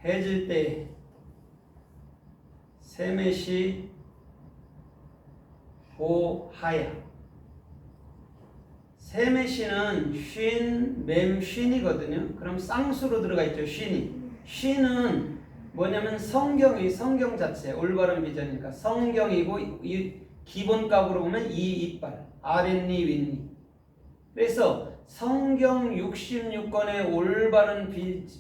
해질 때 세메시 보하야. 세메시는 쉰, 맴, 쉰이거든요. 그럼 쌍수로 들어가 있죠. 쉰이. 쉰은 뭐냐면 성경 자체, 올바른 비전이니까 성경이고, 이 기본 값으로 보면 이 이빨, 아랫니, 윗니. 그래서 성경 66권의 올바른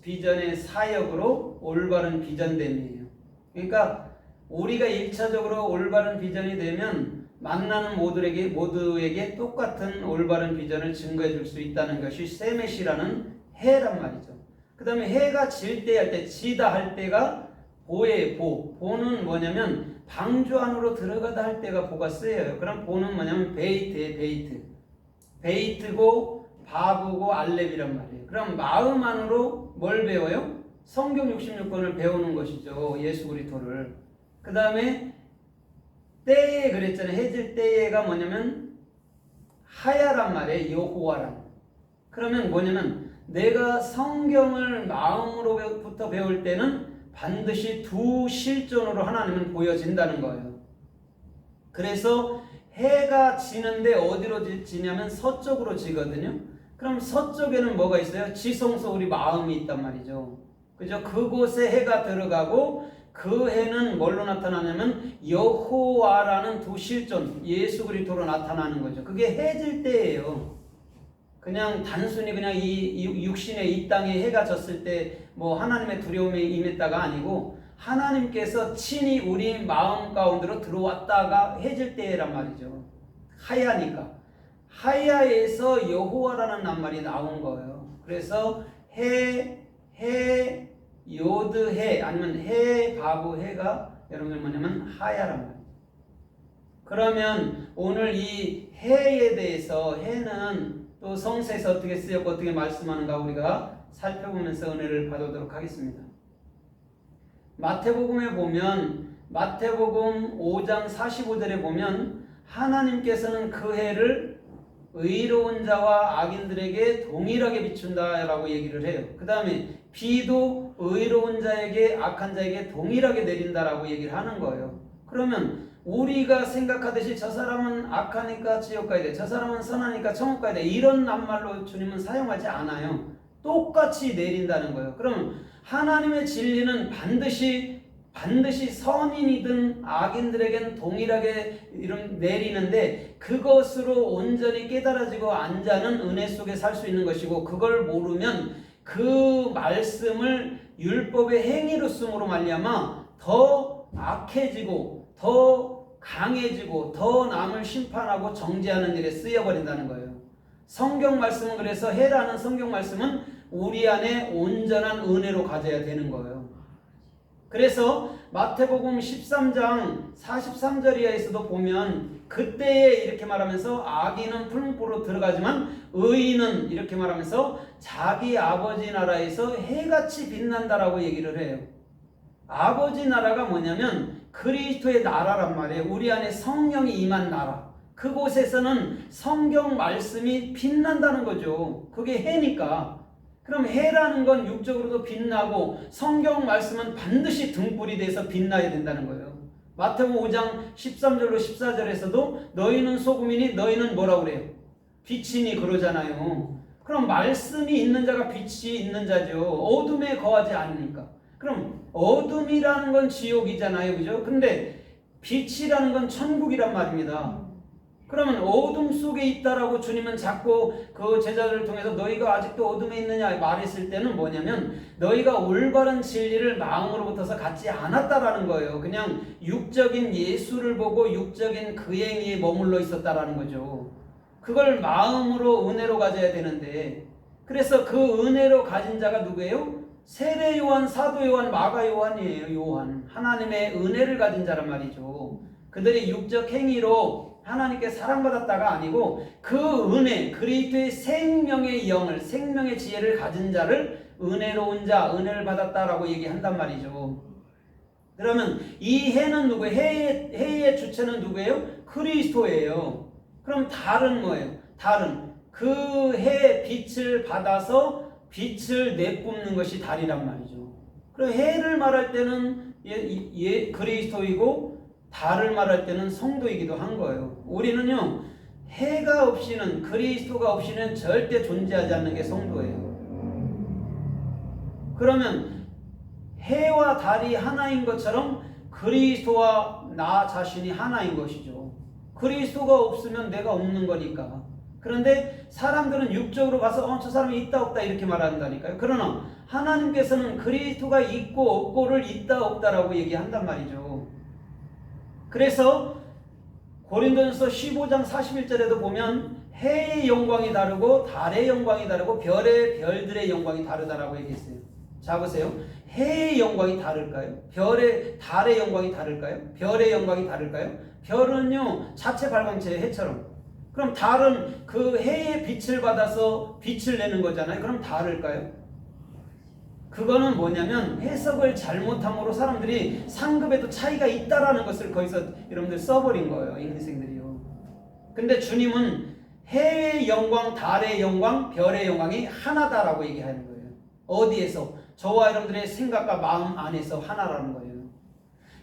비전의 사역으로 올바른 비전됨이에요. 그러니까 우리가 1차적으로 올바른 비전이 되면 만나는 모두에게 똑같은 올바른 비전을 증거해 줄 수 있다는 것이 세메시라는 해란 말이죠. 그 다음에 해가 질 때 할 때, 지다 할 때가 보예요. 보는 뭐냐면 방주 안으로 들어가다 할 때가 보가 쓰여요. 그럼 보는 뭐냐면 베이트예요. 베이트고 바브고 알렙이란 말이에요. 그럼 마음 안으로 뭘 배워요? 성경 66권을 배우는 것이죠. 예수 그리스도를. 그 다음에 때에 그랬잖아요. 해질 때에가 뭐냐면 하야란 말이에요. 여호와란. 그러면 뭐냐면 내가 성경을 마음으로부터 배울 때는 반드시 두 실존으로 하나님은 보여진다는 거예요. 그래서 해가 지는데 어디로 지냐면 서쪽으로 지거든요. 그럼 서쪽에는 뭐가 있어요? 지성소 우리 마음이 있단 말이죠. 그죠? 그곳에 해가 들어가고 그 해는 뭘로 나타나냐면 여호와라는 두 실존, 예수 그리스도로 나타나는 거죠. 그게 해질 때예요. 그냥 단순히 그냥 이 육신의 이 땅에 해가 졌을 때 뭐 하나님의 두려움이 임했다가 아니고 하나님께서 친히 우리 마음 가운데로 들어왔다가 해질 때란 말이죠. 하야니까. 하야에서 여호와라는 낱말이 나온 거예요. 그래서 요드 해 아니면 해 바브 해가 여러분들 뭐냐면 하야란 말이에요. 그러면 오늘 이 해에 대해서 해는 또 성서에서 어떻게 쓰였고 어떻게 말씀하는가 우리가 살펴보면서 은혜를 받도록 하겠습니다. 마태복음에 보면 마태복음 5장 45절에 보면 하나님께서는 그 해를 의로운 자와 악인들에게 동일하게 비춘다라고 얘기를 해요. 그 다음에 비도 의로운 자에게 악한 자에게 동일하게 내린다라고 얘기를 하는 거예요. 그러면 우리가 생각하듯이 저 사람은 악하니까 지옥 가야 돼, 저 사람은 선하니까 천국 가야 돼, 이런 낱말로 주님은 사용하지 않아요. 똑같이 내린다는 거예요. 그럼 하나님의 진리는 반드시 선인이든 악인들에겐 동일하게 내리는데 그것으로 온전히 깨달아지고 앉아는 은혜 속에 살 수 있는 것이고, 그걸 모르면 그 말씀을 율법의 행위로 쓰므로 말미암아 더 악해지고 더 강해지고 더 남을 심판하고 정죄하는 일에 쓰여버린다는 거예요. 성경 말씀은 그래서 해라는 성경 말씀은 우리 안에 온전한 은혜로 가져야 되는 거예요. 그래서 마태복음 13장 43절 이하에서도 보면 그때에 이렇게 말하면서 악인은 풀무불로 들어가지만 의인은 이렇게 말하면서 자기 아버지 나라에서 해같이 빛난다라고 얘기를 해요. 아버지 나라가 뭐냐면 그리스도의 나라란 말이에요. 우리 안에 성령이 임한 나라. 그곳에서는 성경 말씀이 빛난다는 거죠. 그게 해니까. 그럼 해라는 건 육적으로도 빛나고 성경 말씀은 반드시 등불이 돼서 빛나야 된다는 거예요. 마태복음 5장 13절로 14절에서도 너희는 소금이니 너희는 뭐라고 그래요? 빛이니 그러잖아요. 그럼 말씀이 있는 자가 빛이 있는 자죠. 어둠에 거하지 않으니까. 그럼 어둠이라는 건 지옥이잖아요. 그죠? 근데 빛이라는 건 천국이란 말입니다. 그러면 어둠 속에 있다라고 주님은 자꾸 그 제자들을 통해서 너희가 아직도 어둠에 있느냐 말했을 때는 뭐냐면 너희가 올바른 진리를 마음으로부터서 갖지 않았다라는 거예요. 그냥 육적인 예수를 보고 육적인 그 행위에 머물러 있었다라는 거죠. 그걸 마음으로 은혜로 가져야 되는데, 그래서 그 은혜로 가진 자가 누구예요? 세례 요한, 사도 요한, 마가 요한이에요. 요한. 하나님의 은혜를 가진 자란 말이죠. 그들이 육적 행위로 하나님께 사랑받았다가 아니고 그 은혜, 그리스도의 생명의 영을, 생명의 지혜를 가진 자를 은혜로운 자, 은혜를 받았다라고 얘기한단 말이죠. 그러면 이 해는 누구예요? 해의 주체는 누구예요? 그리스도예요. 그럼 달은 뭐예요? 달은 그 해의 빛을 받아서 빛을 내뿜는 것이 달이란 말이죠. 그리고 해를 말할 때는 그리스도이고 달을 말할 때는 성도이기도 한 거예요. 우리는요, 해가 없이는, 그리스도가 없이는 절대 존재하지 않는 게 성도예요. 그러면 해와 달이 하나인 것처럼 그리스도와 나 자신이 하나인 것이죠. 그리스도가 없으면 내가 없는 거니까. 그런데 사람들은 육적으로 가서 저 사람이 있다 없다 이렇게 말한다니까요. 그러나 하나님께서는 그리스도가 있고 없고를 있다 없다라고 얘기한단 말이죠. 그래서 고린도전서 15장 41절에도 보면 해의 영광이 다르고 달의 영광이 다르고 별들의 영광이 다르다라고 얘기했어요. 자 보세요. 해의 영광이 다를까요? 달의 영광이 다를까요? 별의 영광이 다를까요? 별은요 자체 발광체의 해처럼. 그럼 달은 그 해의 빛을 받아서 빛을 내는 거잖아요. 그럼 다를까요? 그거는 뭐냐면 해석을 잘못함으로 사람들이 상급에도 차이가 있다라는 것을 거기서 여러분들 써버린 거예요. 인생들이요. 근데 주님은 해의 영광, 달의 영광, 별의 영광이 하나다라고 얘기하는 거예요. 어디에서? 저와 여러분들의 생각과 마음 안에서 하나라는 거예요.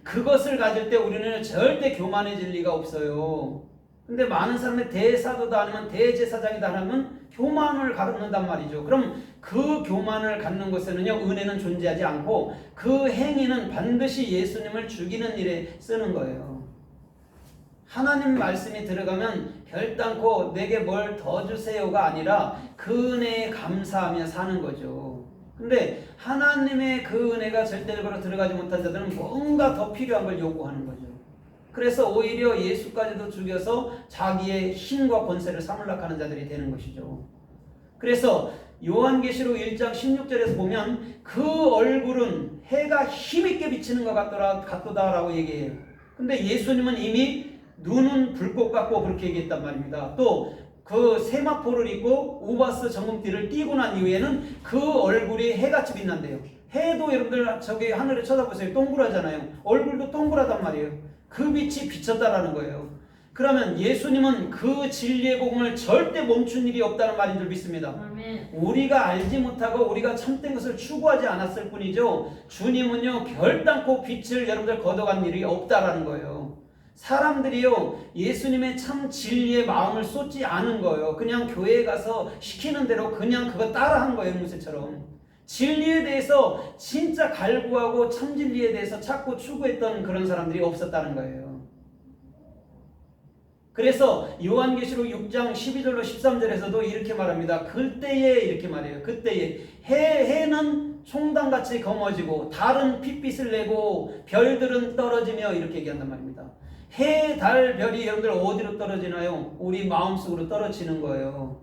그것을 가질 때 우리는 절대 교만해질 리가 없어요. 근데 많은 사람이 대사도다 아니면 대제사장이다 하면 교만을 갖는단 말이죠. 그럼 그 교만을 갖는 것에는요, 은혜는 존재하지 않고 그 행위는 반드시 예수님을 죽이는 일에 쓰는 거예요. 하나님 말씀이 들어가면 결단코 내게 뭘 더 주세요가 아니라 그 은혜에 감사하며 사는 거죠. 근데 하나님의 그 은혜가 절대적으로 들어가지 못한 자들은 뭔가 더 필요한 걸 요구하는 거죠. 그래서 오히려 예수까지도 죽여서 자기의 힘과 권세를 삼으려고 하는 자들이 되는 것이죠. 그래서 요한계시록 1장 16절에서 보면 그 얼굴은 해가 힘있게 비치는 것 같도다라고 얘기해요. 근데 예수님은 이미 눈은 불꽃 같고 그렇게 얘기했단 말입니다. 또 그 세마포를 입고 우바스 정금띠를 띠고 난 이후에는 그 얼굴이 해같이 빛난대요. 해도 여러분들 저기 하늘을 쳐다보세요. 동그라잖아요. 얼굴도 동그라단 말이에요. 그 빛이 비쳤다라는 거예요. 그러면 예수님은 그 진리의 복음을 절대 멈춘 일이 없다는 말인 줄 믿습니다. 아멘. 우리가 알지 못하고 우리가 참된 것을 추구하지 않았을 뿐이죠. 주님은요 결단코 빛을 여러분들 걷어간 일이 없다라는 거예요. 사람들이요 예수님의 참 진리의 마음을 쏟지 않은 거예요. 그냥 교회에 가서 시키는 대로 그냥 그거 따라한 거예요. 무새처럼. 진리에 대해서 진짜 갈구하고 참 진리에 대해서 찾고 추구했던 그런 사람들이 없었다는 거예요. 그래서 요한계시록 6장 12절로 13절에서도 이렇게 말합니다. 그때에 이렇게 말해요. 그때에 해는 총단같이 검어지고 달은 핏빛을 내고 별들은 떨어지며 이렇게 얘기한단 말입니다. 해, 달, 별이 여러분들 어디로 떨어지나요? 우리 마음속으로 떨어지는 거예요.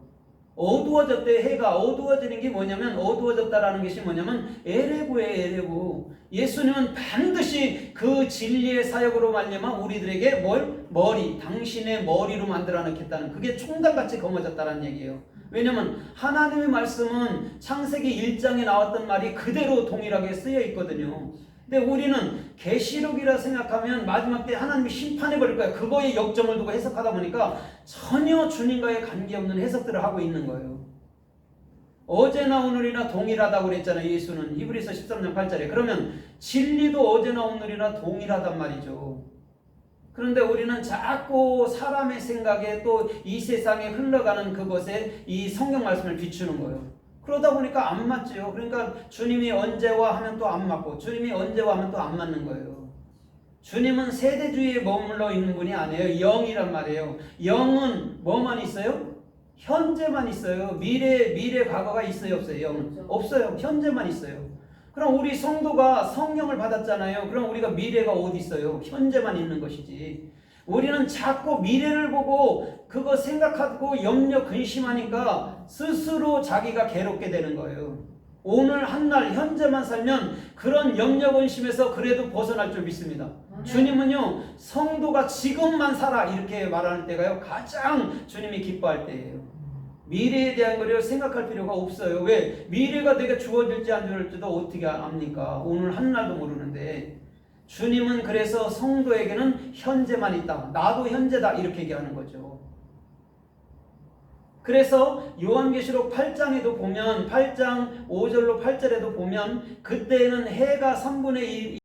어두워졌대. 해가 어두워지는 게 뭐냐면 어두워졌다라는 것이 뭐냐면 에레부예요. 에레부. 예수님은 반드시 그 진리의 사역으로 말미암아 우리들에게 머리, 당신의 머리로 만들어 놓겠다는 그게 총단같이 검어졌다는 얘기예요. 왜냐하면 하나님의 말씀은 창세기 1장에 나왔던 말이 그대로 동일하게 쓰여 있거든요. 근데 우리는 계시록이라 생각하면 마지막 때 하나님이 심판해 버릴 거야. 그거에 역점을 두고 해석하다 보니까 전혀 주님과의 관계없는 해석들을 하고 있는 거예요. 어제나 오늘이나 동일하다고 그랬잖아요. 예수는 히브리서 13장 8절에. 그러면 진리도 어제나 오늘이나 동일하단 말이죠. 그런데 우리는 자꾸 사람의 생각에 또 이 세상에 흘러가는 그것에 이 성경 말씀을 비추는 거예요. 그러다 보니까 안 맞죠. 그러니까 주님이 언제와 하면 또 안 맞고 주님이 언제와 하면 또 안 맞는 거예요. 주님은 세대주의에 머물러 있는 분이 아니에요. 영이란 말이에요. 영은 뭐만 있어요? 현재만 있어요. 미래 과거가 있어요 없어요? 영은 없어요. 현재만 있어요. 그럼 우리 성도가 성령을 받았잖아요. 그럼 우리가 미래가 어디 있어요? 현재만 있는 것이지. 우리는 자꾸 미래를 보고 그거 생각하고 염려 근심하니까 스스로 자기가 괴롭게 되는 거예요. 오늘 한날 현재만 살면 그런 염려 근심에서 그래도 벗어날 줄 믿습니다. 주님은요 성도가 지금만 살아 이렇게 말하는 때가요 가장 주님이 기뻐할 때예요. 미래에 대한 걸 생각할 필요가 없어요. 왜? 미래가 내게 주어질지 안 주어질지도 어떻게 압니까? 오늘 한날도 모르는데. 주님은 그래서 성도에게는 현재만 있다. 나도 현재다. 이렇게 얘기하는 거죠. 그래서 요한계시록 8장에도 보면 8장 5절로 8절에도 보면 그때에는 해가 3분의 1